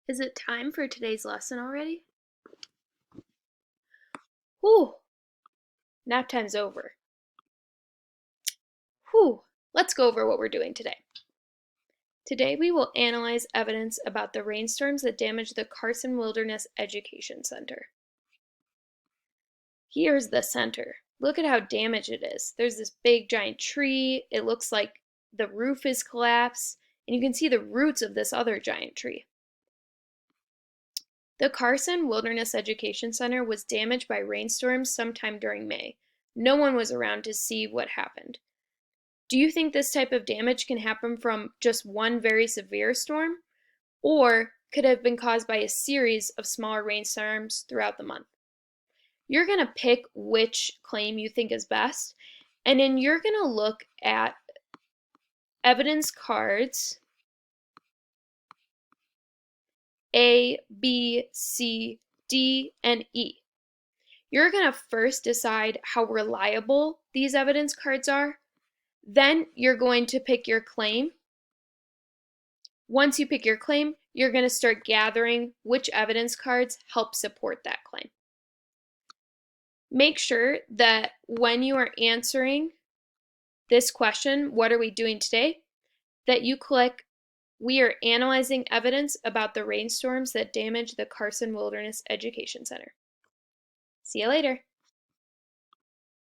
Is it time for today's lesson already? Whew, nap time's over. Whew, let's go over what we're doing today. Today we will analyze evidence about the rainstorms that damaged the Carson Wilderness Education Center. Here's the center. Look at how damaged it is. There's this big giant tree. It looks like the roof is collapsed, and you can see the roots of this other giant tree. The Carson Wilderness Education Center was damaged by rainstorms sometime during May. No one was around to see what happened. Do you think this type of damage can happen from just one very severe storm, or could have been caused by a series of smaller rainstorms throughout the month? You're going to pick which claim you think is best, and then you're going to look at evidence cards A, B, C, D, and E. You're going to first decide how reliable these evidence cards are. Then you're going to pick your claim. Once you pick your claim, you're going to start gathering which evidence cards help support that claim. Make sure that when you are answering this question, what are we doing today, that you click, we are analyzing evidence about the rainstorms that damaged the Carson Wilderness Education Center. See you later.